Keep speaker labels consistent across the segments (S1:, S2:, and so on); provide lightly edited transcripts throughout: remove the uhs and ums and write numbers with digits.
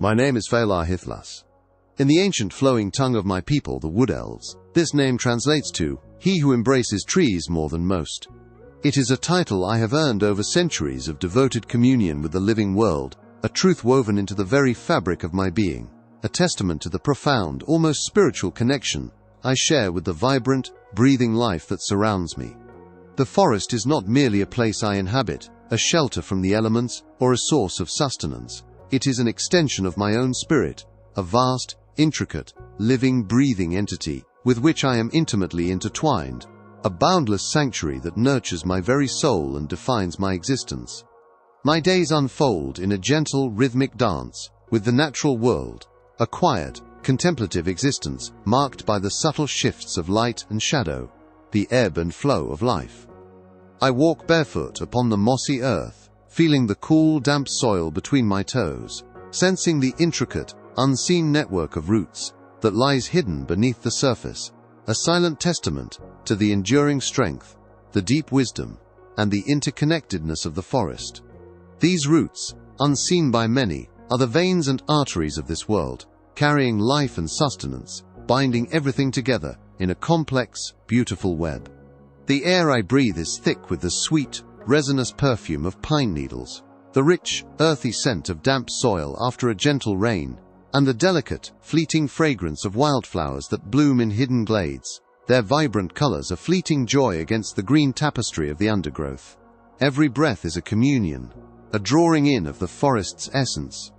S1: My name is Phalar Hithlas. In the ancient flowing tongue of my people, the Wood Elves, this name translates to, he who embraces trees more than most. It is a title I have earned over centuries of devoted communion with the living world, a truth woven into the very fabric of my being, a testament to the profound, almost spiritual connection I share with the vibrant, breathing life that surrounds me. The forest is not merely a place I inhabit, a shelter from the elements, or a source of sustenance. It is an extension of my own spirit, a vast, intricate, living, breathing entity with which I am intimately intertwined, a boundless sanctuary that nurtures my very soul and defines my existence. My days unfold in a gentle, rhythmic dance with the natural world, a quiet, contemplative existence marked by the subtle shifts of light and shadow, the ebb and flow of life. I walk barefoot upon the mossy earth, feeling the cool, damp soil between my toes, sensing the intricate, unseen network of roots that lies hidden beneath the surface, a silent testament to the enduring strength, the deep wisdom, and the interconnectedness of the forest. These roots, unseen by many, are the veins and arteries of this world, carrying life and sustenance, binding everything together in a complex, beautiful web. The air I breathe is thick with the sweet, resinous perfume of pine needles, the rich, earthy scent of damp soil after a gentle rain, and the delicate, fleeting fragrance of wildflowers that bloom in hidden glades, their vibrant colors a fleeting joy against the green tapestry of the undergrowth. Every breath is a communion, a drawing in of the forest's essence.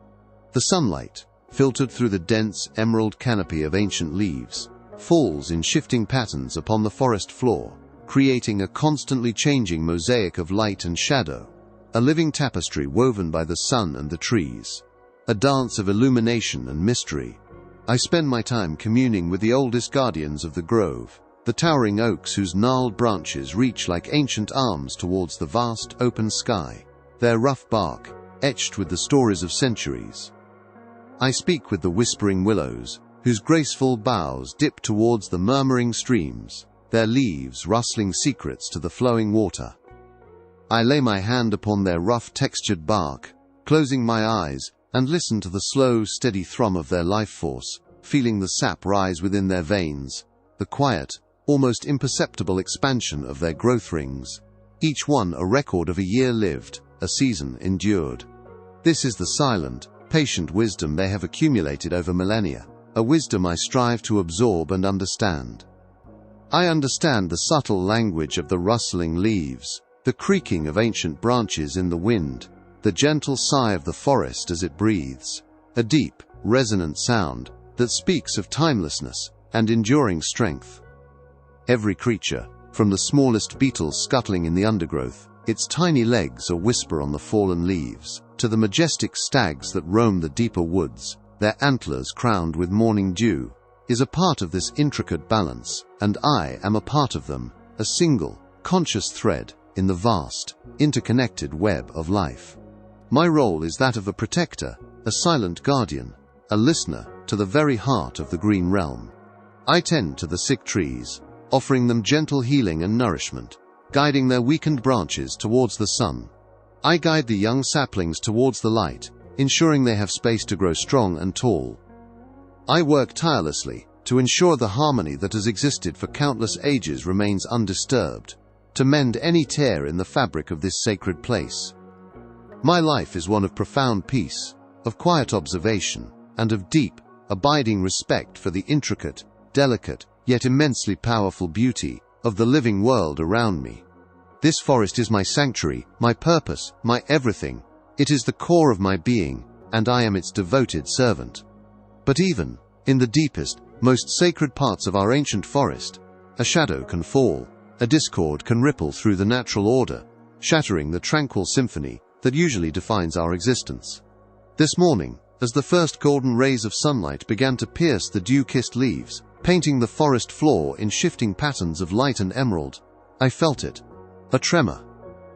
S1: The sunlight, filtered through the dense emerald canopy of ancient leaves, falls in shifting patterns upon the forest floor, creating a constantly changing mosaic of light and shadow, a living tapestry woven by the sun and the trees, a dance of illumination and mystery. I spend my time communing with the oldest guardians of the grove, the towering oaks whose gnarled branches reach like ancient arms towards the vast open sky, their rough bark etched with the stories of centuries. I speak with the whispering willows, whose graceful boughs dip towards the murmuring streams, their leaves rustling secrets to the flowing water. I lay my hand upon their rough textured bark, closing my eyes, and listen to the slow, steady thrum of their life force, feeling the sap rise within their veins, the quiet, almost imperceptible expansion of their growth rings, each one a record of a year lived, a season endured. This is the silent, patient wisdom they have accumulated over millennia, a wisdom I strive to absorb and understand. I understand the subtle language of the rustling leaves, the creaking of ancient branches in the wind, the gentle sigh of the forest as it breathes, a deep, resonant sound that speaks of timelessness and enduring strength. Every creature, from the smallest beetle scuttling in the undergrowth, its tiny legs a whisper on the fallen leaves, to the majestic stags that roam the deeper woods, their antlers crowned with morning dew, is a part of this intricate balance, and I am a part of them, a single, conscious thread in the vast, interconnected web of life. My role is that of a protector, a silent guardian, a listener to the very heart of the green realm. I tend to the sick trees, offering them gentle healing and nourishment, guiding their weakened branches towards the sun. I guide the young saplings towards the light, ensuring they have space to grow strong and tall. I work tirelessly to ensure the harmony that has existed for countless ages remains undisturbed, to mend any tear in the fabric of this sacred place. My life is one of profound peace, of quiet observation, and of deep, abiding respect for the intricate, delicate, yet immensely powerful beauty of the living world around me. This forest is my sanctuary, my purpose, my everything. It is the core of my being, and I am its devoted servant. But even in the deepest, most sacred parts of our ancient forest, a shadow can fall, a discord can ripple through the natural order, shattering the tranquil symphony that usually defines our existence. This morning, as the first golden rays of sunlight began to pierce the dew-kissed leaves, painting the forest floor in shifting patterns of light and emerald, I felt it. A tremor.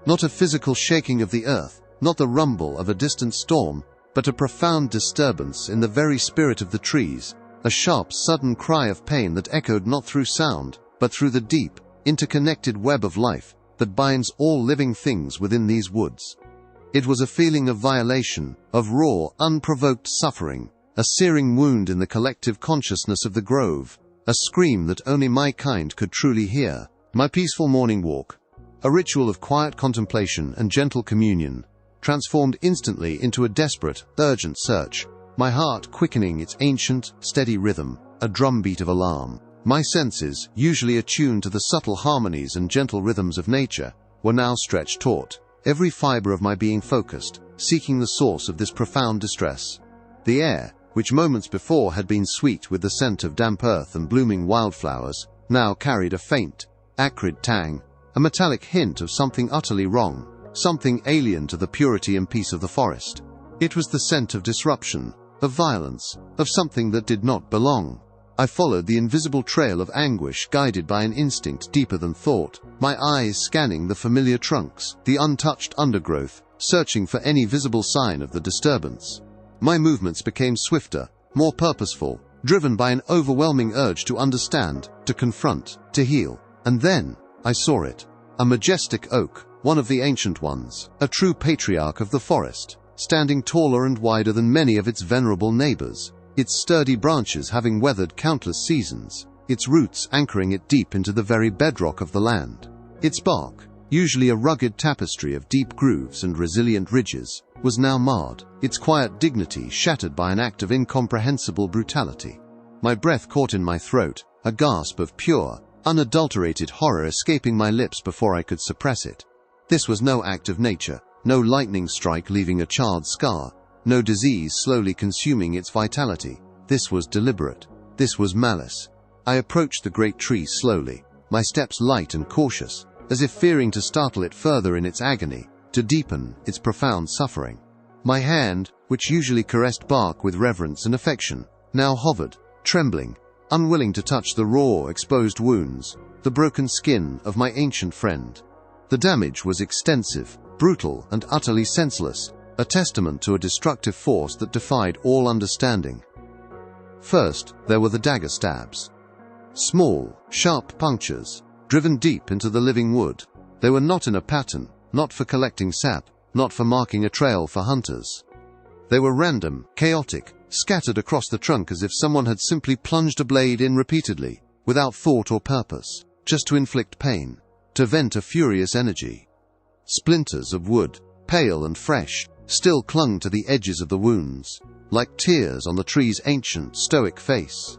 S1: Not a physical shaking of the earth, not the rumble of a distant storm, but a profound disturbance in the very spirit of the trees, a sharp, sudden cry of pain that echoed not through sound, but through the deep, interconnected web of life that binds all living things within these woods. It was a feeling of violation, of raw, unprovoked suffering, a searing wound in the collective consciousness of the grove, a scream that only my kind could truly hear. My peaceful morning walk, a ritual of quiet contemplation and gentle communion, transformed instantly into a desperate, urgent search, my heart quickening its ancient, steady rhythm, a drumbeat of alarm. My senses, usually attuned to the subtle harmonies and gentle rhythms of nature, were now stretched taut, every fiber of my being focused, seeking the source of this profound distress. The air, which moments before had been sweet with the scent of damp earth and blooming wildflowers, now carried a faint, acrid tang, a metallic hint of something utterly wrong, something alien to the purity and peace of the forest. It was the scent of disruption, of violence, of something that did not belong. I followed the invisible trail of anguish, guided by an instinct deeper than thought, my eyes scanning the familiar trunks, the untouched undergrowth, searching for any visible sign of the disturbance. My movements became swifter, more purposeful, driven by an overwhelming urge to understand, to confront, to heal. And then, I saw it. A majestic oak, one of the ancient ones, a true patriarch of the forest, standing taller and wider than many of its venerable neighbors, its sturdy branches having weathered countless seasons, its roots anchoring it deep into the very bedrock of the land. Its bark, usually a rugged tapestry of deep grooves and resilient ridges, was now marred, its quiet dignity shattered by an act of incomprehensible brutality. My breath caught in my throat, a gasp of pure, unadulterated horror escaping my lips before I could suppress it. This was no act of nature, no lightning strike leaving a charred scar, no disease slowly consuming its vitality. This was deliberate. This was malice. I approached the great tree slowly, my steps light and cautious, as if fearing to startle it further in its agony, to deepen its profound suffering. My hand, which usually caressed bark with reverence and affection, now hovered, trembling, unwilling to touch the raw, exposed wounds, the broken skin of my ancient friend. The damage was extensive, brutal, and utterly senseless, a testament to a destructive force that defied all understanding. First, there were the dagger stabs. Small, sharp punctures, driven deep into the living wood. They were not in a pattern, not for collecting sap, not for marking a trail for hunters. They were random, chaotic, scattered across the trunk as if someone had simply plunged a blade in repeatedly, without thought or purpose, just to inflict pain, to vent a furious energy. Splinters of wood, pale and fresh, still clung to the edges of the wounds, like tears on the tree's ancient, stoic face.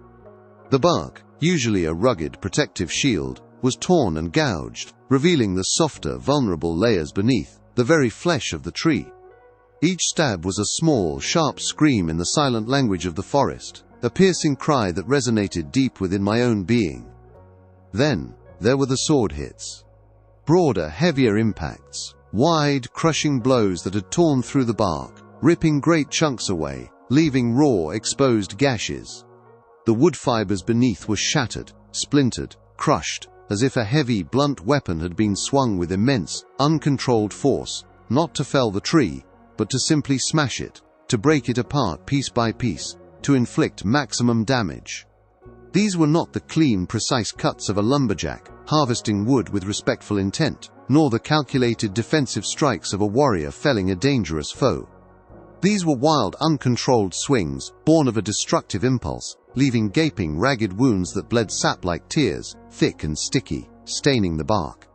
S1: The bark, usually a rugged, protective shield, was torn and gouged, revealing the softer, vulnerable layers beneath, the very flesh of the tree. Each stab was a small, sharp scream in the silent language of the forest, a piercing cry that resonated deep within my own being. Then, there were the sword hits. Broader, heavier impacts, wide, crushing blows that had torn through the bark, ripping great chunks away, leaving raw, exposed gashes. The wood fibers beneath were shattered, splintered, crushed, as if a heavy, blunt weapon had been swung with immense, uncontrolled force, not to fell the tree, but to simply smash it, to break it apart piece by piece, to inflict maximum damage. These were not the clean, precise cuts of a lumberjack, harvesting wood with respectful intent, nor the calculated defensive strikes of a warrior felling a dangerous foe. These were wild, uncontrolled swings, born of a destructive impulse, leaving gaping, ragged wounds that bled sap like tears, thick and sticky, staining the bark.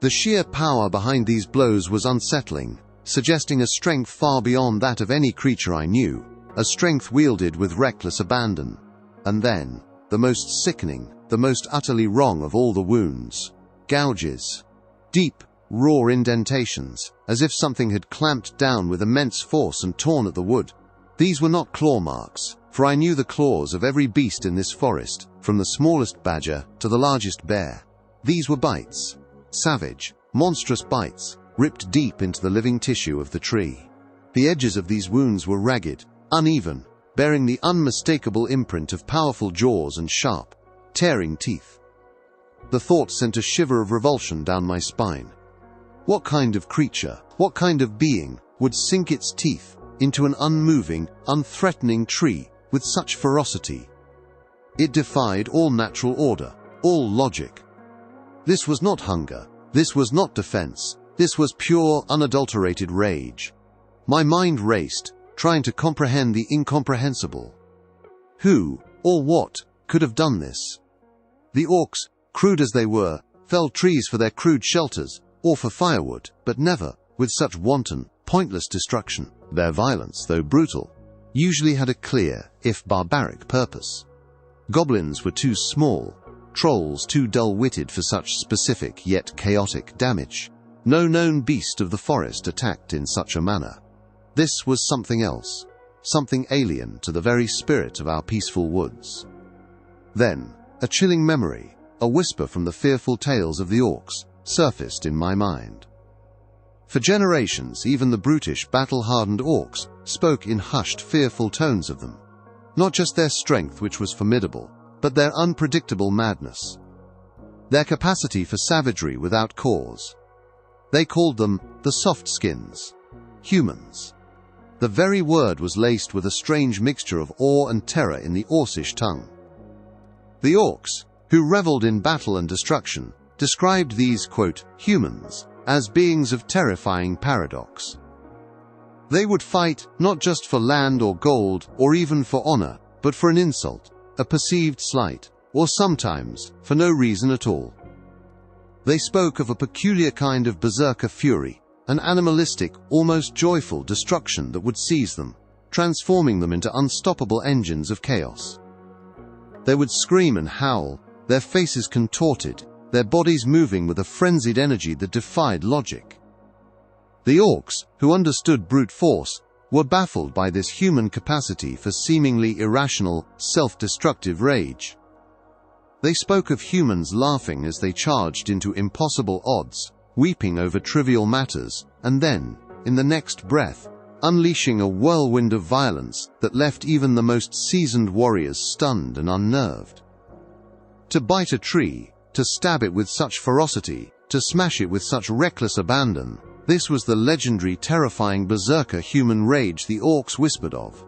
S1: The sheer power behind these blows was unsettling, suggesting a strength far beyond that of any creature I knew, a strength wielded with reckless abandon. And then, the most sickening, the most utterly wrong of all the wounds. Gouges. Deep, raw indentations, as if something had clamped down with immense force and torn at the wood. These were not claw marks, for I knew the claws of every beast in this forest, from the smallest badger to the largest bear. These were bites. Savage, monstrous bites, ripped deep into the living tissue of the tree. The edges of these wounds were ragged, uneven, bearing the unmistakable imprint of powerful jaws and sharp, tearing teeth. The thought sent a shiver of revulsion down my spine. What kind of creature, what kind of being, would sink its teeth into an unmoving, unthreatening tree with such ferocity? It defied all natural order, all logic. This was not hunger, this was not defense, this was pure, unadulterated rage. My mind raced, trying to comprehend the incomprehensible. Who, or what, could have done this? The orcs, crude as they were, felled trees for their crude shelters, or for firewood, but never with such wanton, pointless destruction. Their violence, though brutal, usually had a clear, if barbaric, purpose. Goblins were too small, trolls too dull-witted for such specific yet chaotic damage. No known beast of the forest attacked in such a manner. This was something else, something alien to the very spirit of our peaceful woods. Then, a chilling memory, a whisper from the fearful tales of the orcs, surfaced in my mind. For generations, even the brutish, battle-hardened orcs spoke in hushed, fearful tones of them. Not just their strength, which was formidable, but their unpredictable madness. Their capacity for savagery without cause. They called them the soft-skins, humans. The very word was laced with a strange mixture of awe and terror in the Orcish tongue. The orcs, who reveled in battle and destruction, described these, quote, humans, as beings of terrifying paradox. They would fight not just for land or gold or even for honor, but for an insult, a perceived slight, or sometimes for no reason at all. They spoke of a peculiar kind of berserker fury, an animalistic, almost joyful destruction that would seize them, transforming them into unstoppable engines of chaos. They would scream and howl, their faces contorted, their bodies moving with a frenzied energy that defied logic. The orcs, who understood brute force, were baffled by this human capacity for seemingly irrational, self-destructive rage. They spoke of humans laughing as they charged into impossible odds, weeping over trivial matters, and then, in the next breath, unleashing a whirlwind of violence that left even the most seasoned warriors stunned and unnerved. To bite a tree, to stab it with such ferocity, to smash it with such reckless abandon, this was the legendary, terrifying berserker human rage the orcs whispered of.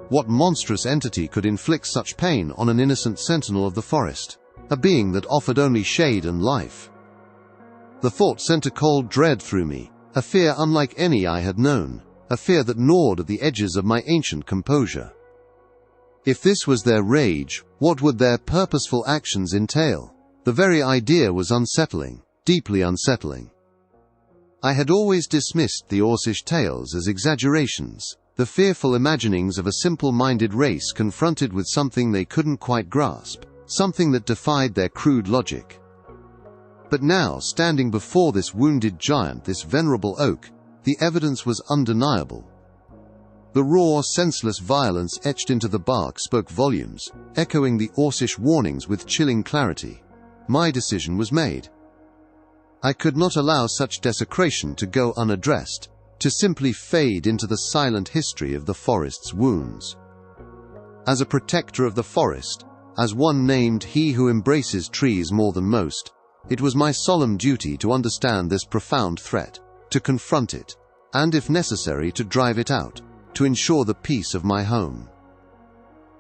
S1: What monstrous entity could inflict such pain on an innocent sentinel of the forest, a being that offered only shade and life? The thought sent a cold dread through me, a fear unlike any I had known, a fear that gnawed at the edges of my ancient composure. If this was their rage, what would their purposeful actions entail? The very idea was unsettling, deeply unsettling. I had always dismissed the Orcish tales as exaggerations, the fearful imaginings of a simple-minded race confronted with something they couldn't quite grasp, something that defied their crude logic. But now, standing before this wounded giant, this venerable oak, the evidence was undeniable. The raw, senseless violence etched into the bark spoke volumes, echoing the Orcish warnings with chilling clarity. My decision was made. I could not allow such desecration to go unaddressed, to simply fade into the silent history of the forest's wounds. As a protector of the forest, as one named he who embraces trees more than most, it was my solemn duty to understand this profound threat, to confront it, and if necessary to drive it out, to ensure the peace of my home.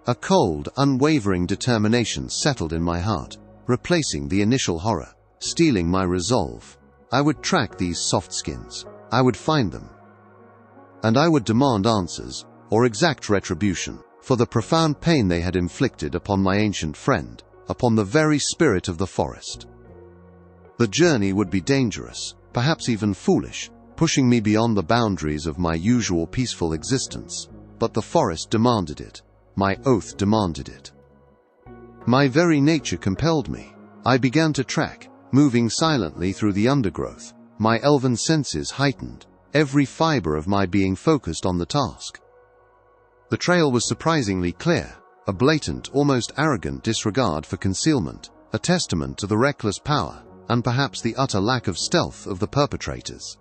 S1: A cold, unwavering determination settled in my heart, replacing the initial horror, stealing my resolve. I would track these soft-skins. I would find them. And I would demand answers, or exact retribution, for the profound pain they had inflicted upon my ancient friend, upon the very spirit of the forest. The journey would be dangerous, perhaps even foolish, pushing me beyond the boundaries of my usual peaceful existence, but the forest demanded it. My oath demanded it. My very nature compelled me. I began to track, moving silently through the undergrowth, my elven senses heightened, every fiber of my being focused on the task. The trail was surprisingly clear, a blatant, almost arrogant disregard for concealment, a testament to the reckless power, and perhaps the utter lack of stealth of the perpetrators.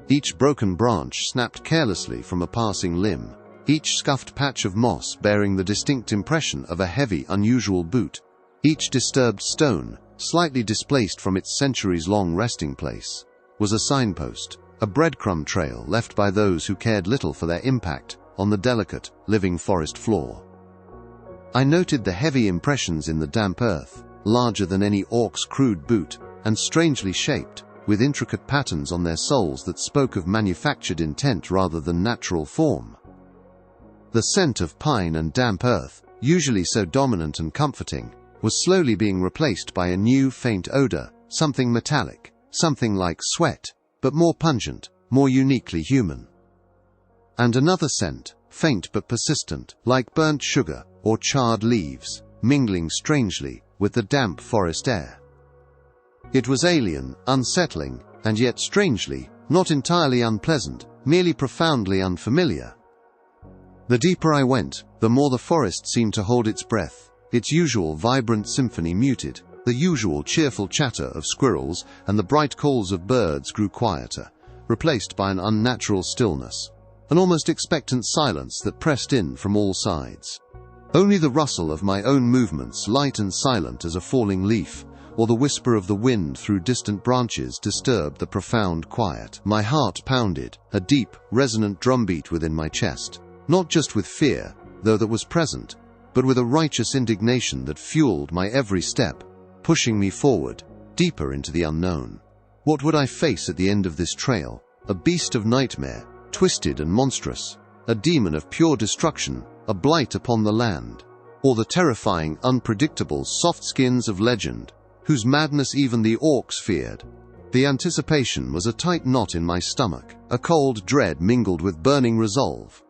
S1: Each broken branch snapped carelessly from a passing limb, each scuffed patch of moss bearing the distinct impression of a heavy, unusual boot, each disturbed stone, slightly displaced from its centuries-long resting place, was a signpost, a breadcrumb trail left by those who cared little for their impact on the delicate, living forest floor. I noted the heavy impressions in the damp earth, larger than any orc's crude boot, and strangely shaped, with intricate patterns on their soles that spoke of manufactured intent rather than natural form. The scent of pine and damp earth, usually so dominant and comforting, was slowly being replaced by a new faint odor, something metallic, something like sweat, but more pungent, more uniquely human. And another scent, faint but persistent, like burnt sugar or charred leaves, mingling strangely with the damp forest air. It was alien, unsettling, and yet strangely, not entirely unpleasant, merely profoundly unfamiliar. The deeper I went, the more the forest seemed to hold its breath, its usual vibrant symphony muted, the usual cheerful chatter of squirrels and the bright calls of birds grew quieter, replaced by an unnatural stillness, an almost expectant silence that pressed in from all sides. Only the rustle of my own movements, light and silent as a falling leaf, or the whisper of the wind through distant branches disturbed the profound quiet. My heart pounded, a deep, resonant drumbeat within my chest, not just with fear, though that was present, but with a righteous indignation that fueled my every step, pushing me forward, deeper into the unknown. What would I face at the end of this trail? A beast of nightmare, twisted and monstrous, a demon of pure destruction, a blight upon the land, or the terrifying, unpredictable soft skins of legend, whose madness even the orcs feared. The anticipation was a tight knot in my stomach, a cold dread mingled with burning resolve.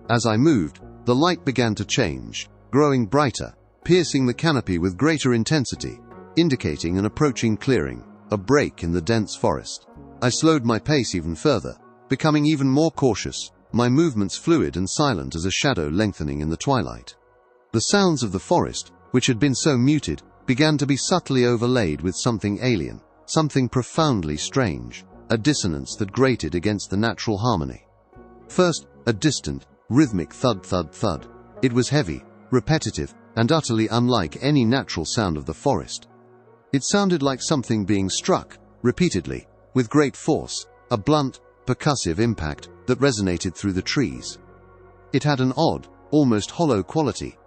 S1: As I moved, the light began to change, growing brighter, piercing the canopy with greater intensity, indicating an approaching clearing, a break in the dense forest. I slowed my pace even further, becoming even more cautious, my movements fluid and silent as a shadow lengthening in the twilight. The sounds of the forest, which had been so muted, began to be subtly overlaid with something alien, something profoundly strange, a dissonance that grated against the natural harmony. First, a distant, rhythmic thud thud thud. It was heavy, repetitive, and utterly unlike any natural sound of the forest. It sounded like something being struck, repeatedly, with great force, a blunt, percussive impact that resonated through the trees. It had an odd, almost hollow quality.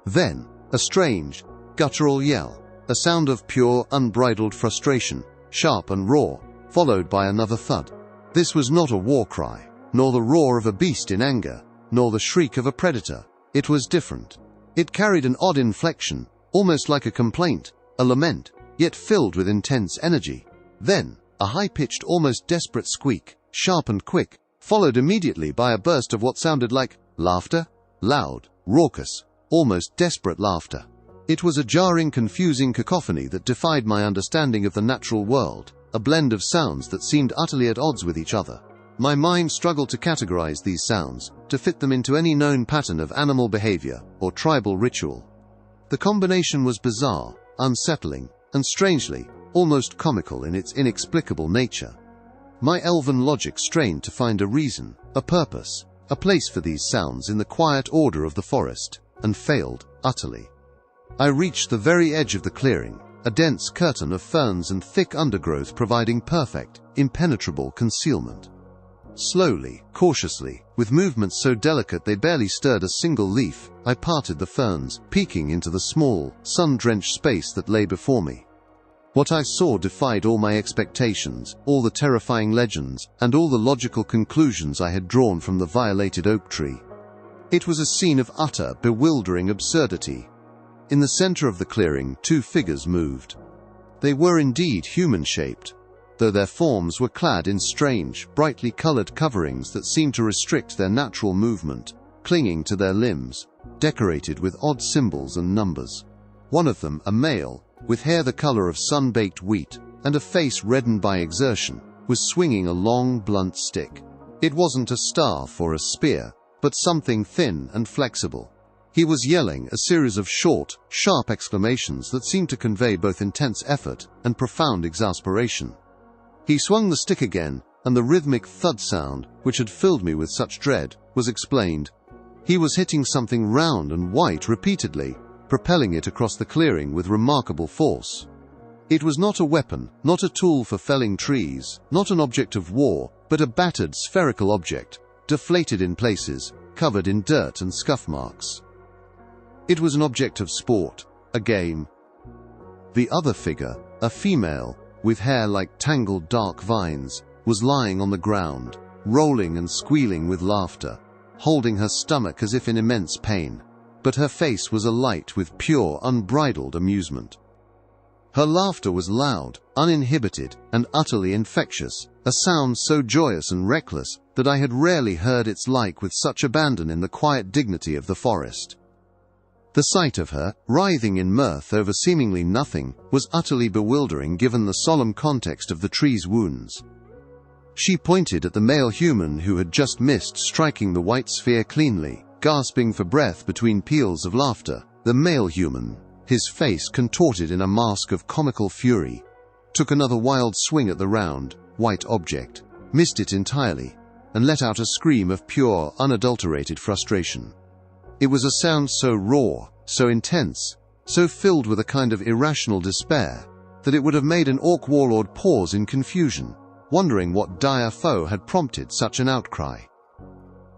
S1: Then, a strange, guttural yell, a sound of pure, unbridled frustration, sharp and raw, followed by another thud. This was not a war cry, nor the roar of a beast in anger, nor the shriek of a predator. It was different. It carried an odd inflection, almost like a complaint, a lament, yet filled with intense energy. Then, a high-pitched, almost desperate squeak, sharp and quick, followed immediately by a burst of what sounded like laughter, loud, raucous, almost desperate laughter. It was a jarring, confusing cacophony that defied my understanding of the natural world, a blend of sounds that seemed utterly at odds with each other. My mind struggled to categorize these sounds, to fit them into any known pattern of animal behavior or tribal ritual. The combination was bizarre, unsettling, and strangely, almost comical in its inexplicable nature. My elven logic strained to find a reason, a purpose, a place for these sounds in the quiet order of the forest, and failed utterly. I reached the very edge of the clearing, a dense curtain of ferns and thick undergrowth providing perfect, impenetrable concealment. Slowly, cautiously, with movements so delicate they barely stirred a single leaf, I parted the ferns, peeking into the small, sun-drenched space that lay before me. What I saw defied all my expectations, all the terrifying legends, and all the logical conclusions I had drawn from the violated oak tree. It was a scene of utter, bewildering absurdity. In the center of the clearing, two figures moved. They were indeed human-shaped, though their forms were clad in strange, brightly colored coverings that seemed to restrict their natural movement, clinging to their limbs, decorated with odd symbols and numbers. One of them, a male, with hair the color of sun-baked wheat, and a face reddened by exertion, was swinging a long, blunt stick. It wasn't a staff or a spear, but something thin and flexible. He was yelling a series of short, sharp exclamations that seemed to convey both intense effort and profound exasperation. He swung the stick again, and the rhythmic thud sound, which had filled me with such dread, was explained. He was hitting something round and white repeatedly, propelling it across the clearing with remarkable force. It was not a weapon, not a tool for felling trees, not an object of war, but a battered spherical object, deflated in places, covered in dirt and scuff marks. It was an object of sport, a game. The other figure, a female, with hair like tangled dark vines, was lying on the ground, rolling and squealing with laughter, holding her stomach as if in immense pain, but her face was alight with pure, unbridled amusement. Her laughter was loud, uninhibited, and utterly infectious, a sound so joyous and reckless that I had rarely heard its like with such abandon in the quiet dignity of the forest. The sight of her, writhing in mirth over seemingly nothing, was utterly bewildering given the solemn context of the tree's wounds. She pointed at the male human who had just missed striking the white sphere cleanly, gasping for breath between peals of laughter. The male human, his face contorted in a mask of comical fury, took another wild swing at the round, white object, missed it entirely, and let out a scream of pure, unadulterated frustration. It was a sound so raw, so intense, so filled with a kind of irrational despair, that it would have made an orc warlord pause in confusion, wondering what dire foe had prompted such an outcry.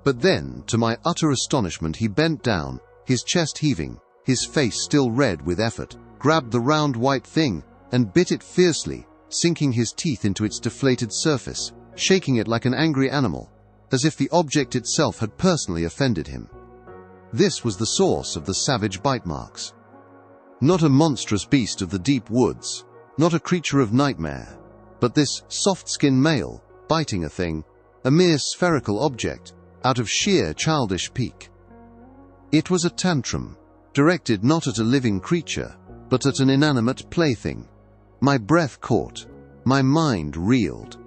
S1: But then, to my utter astonishment, he bent down, his chest heaving, his face still red with effort, grabbed the round white thing, and bit it fiercely, sinking his teeth into its deflated surface, shaking it like an angry animal, as if the object itself had personally offended him. This was the source of the savage bite marks. Not a monstrous beast of the deep woods, not a creature of nightmare, but this soft-skinned male, biting a thing, a mere spherical object, out of sheer childish pique. It was a tantrum, directed not at a living creature, but at an inanimate plaything. My breath caught, my mind reeled.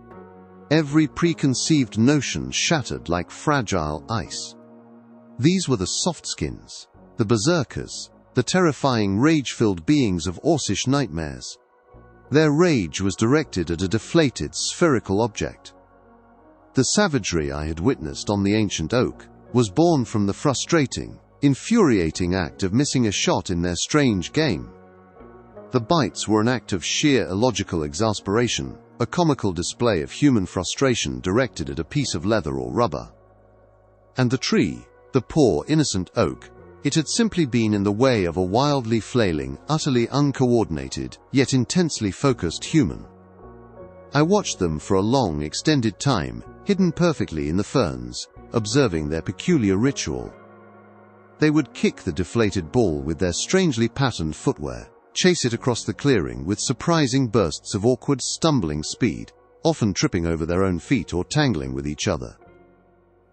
S1: Every preconceived notion shattered like fragile ice. These were the softskins, the berserkers, the terrifying rage-filled beings of Orcish nightmares. Their rage was directed at a deflated, spherical object. The savagery I had witnessed on the ancient oak was born from the frustrating, infuriating act of missing a shot in their strange game. The bites were an act of sheer illogical exasperation, a comical display of human frustration directed at a piece of leather or rubber. And the tree, the poor, innocent oak, it had simply been in the way of a wildly flailing, utterly uncoordinated, yet intensely focused human. I watched them for a long, extended time, hidden perfectly in the ferns, observing their peculiar ritual. They would kick the deflated ball with their strangely patterned footwear, chase it across the clearing with surprising bursts of awkward, stumbling speed, often tripping over their own feet or tangling with each other.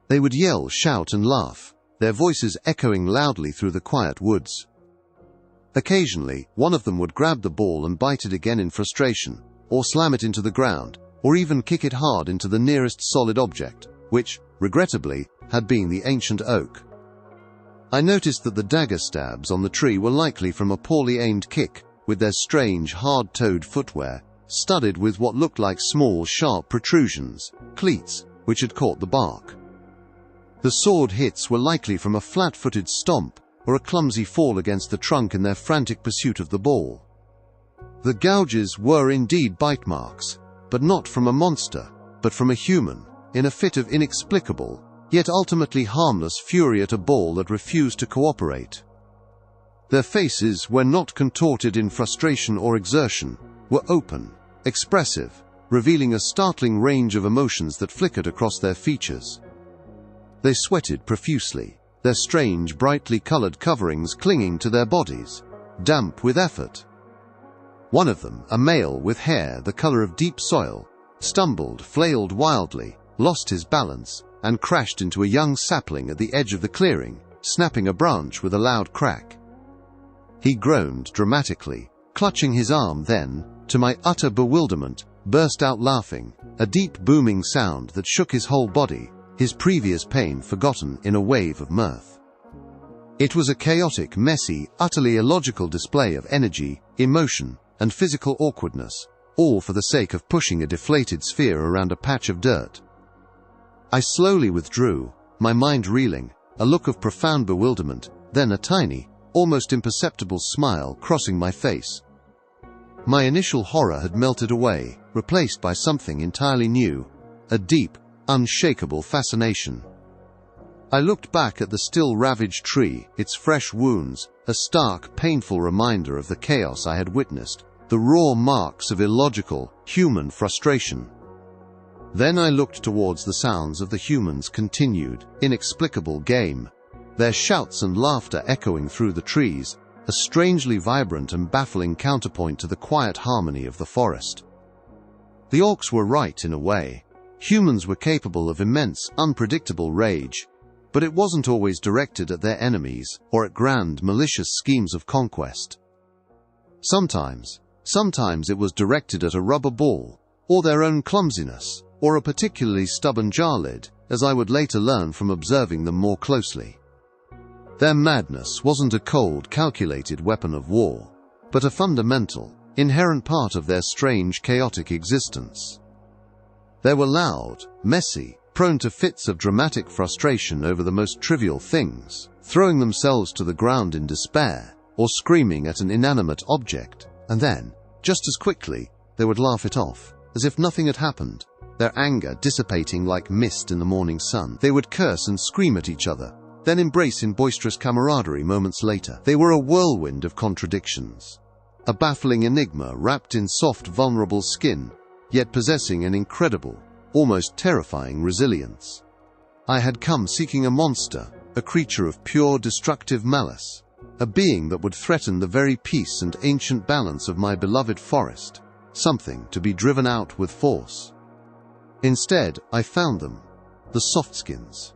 S1: They would yell, shout, and laugh, their voices echoing loudly through the quiet woods. Occasionally, one of them would grab the ball and bite it again in frustration, or slam it into the ground, or even kick it hard into the nearest solid object, which, regrettably, had been the ancient oak. I noticed that the dagger stabs on the tree were likely from a poorly aimed kick, with their strange, hard-toed footwear, studded with what looked like small, sharp protrusions, cleats, which had caught the bark. The sword hits were likely from a flat-footed stomp or a clumsy fall against the trunk in their frantic pursuit of the ball. The gouges were indeed bite marks, but not from a monster, but from a human, in a fit of inexplicable, yet ultimately harmless fury at a ball that refused to cooperate. Their faces, when not contorted in frustration or exertion, were open, expressive, revealing a startling range of emotions that flickered across their features. They sweated profusely, their strange, brightly colored coverings clinging to their bodies, damp with effort. One of them, a male with hair the color of deep soil, stumbled, flailed wildly, lost his balance, and crashed into a young sapling at the edge of the clearing, snapping a branch with a loud crack. He groaned dramatically, clutching his arm, then, to my utter bewilderment, burst out laughing, a deep booming sound that shook his whole body, his previous pain forgotten in a wave of mirth. It was a chaotic, messy, utterly illogical display of energy, emotion, and physical awkwardness, all for the sake of pushing a deflated sphere around a patch of dirt. I slowly withdrew, my mind reeling, a look of profound bewilderment, then a tiny, almost imperceptible smile crossing my face. My initial horror had melted away, replaced by something entirely new, a deep, unshakable fascination. I looked back at the still ravaged tree, its fresh wounds, a stark, painful reminder of the chaos I had witnessed, the raw marks of illogical, human frustration. Then I looked towards the sounds of the humans' continued, inexplicable game, their shouts and laughter echoing through the trees, a strangely vibrant and baffling counterpoint to the quiet harmony of the forest. The orcs were right in a way. Humans were capable of immense, unpredictable rage, but it wasn't always directed at their enemies or at grand, malicious schemes of conquest. Sometimes it was directed at a rubber ball, or their own clumsiness, or a particularly stubborn jar lid, as I would later learn from observing them more closely. Their madness wasn't a cold, calculated weapon of war, but a fundamental, inherent part of their strange, chaotic existence. They were loud, messy, prone to fits of dramatic frustration over the most trivial things, throwing themselves to the ground in despair, or screaming at an inanimate object, and then, just as quickly, they would laugh it off, as if nothing had happened, their anger dissipating like mist in the morning sun. They would curse and scream at each other, then embrace in boisterous camaraderie moments later. They were a whirlwind of contradictions, a baffling enigma wrapped in soft, vulnerable skin, yet possessing an incredible, almost terrifying resilience. I had come seeking a monster, a creature of pure destructive malice, a being that would threaten the very peace and ancient balance of my beloved forest, something to be driven out with force. Instead, I found them, the Softskins.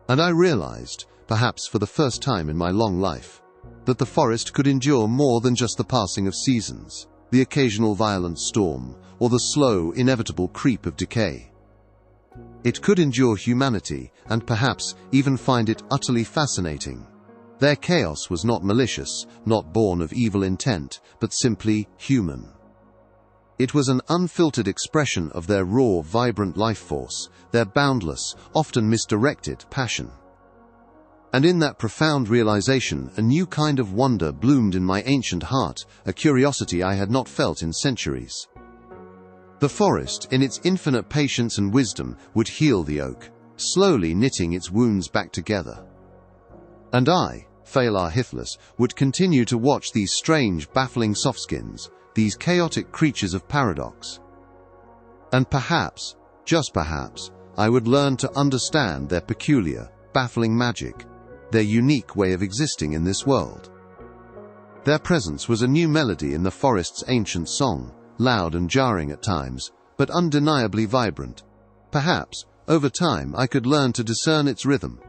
S1: And I realized, perhaps for the first time in my long life, that the forest could endure more than just the passing of seasons, the occasional violent storm, or the slow, inevitable creep of decay. It could endure humanity, and perhaps even find it utterly fascinating. Their chaos was not malicious, not born of evil intent, but simply human. It was an unfiltered expression of their raw, vibrant life force, their boundless, often misdirected passion. And in that profound realization, a new kind of wonder bloomed in my ancient heart, a curiosity I had not felt in centuries. The forest, in its infinite patience and wisdom, would heal the oak, slowly knitting its wounds back together. And I, Phalar Hiflis, would continue to watch these strange, baffling softskins, these chaotic creatures of paradox. And perhaps, just perhaps, I would learn to understand their peculiar, baffling magic, their unique way of existing in this world. Their presence was a new melody in the forest's ancient song, loud and jarring at times, but undeniably vibrant. Perhaps, over time, I could learn to discern its rhythm,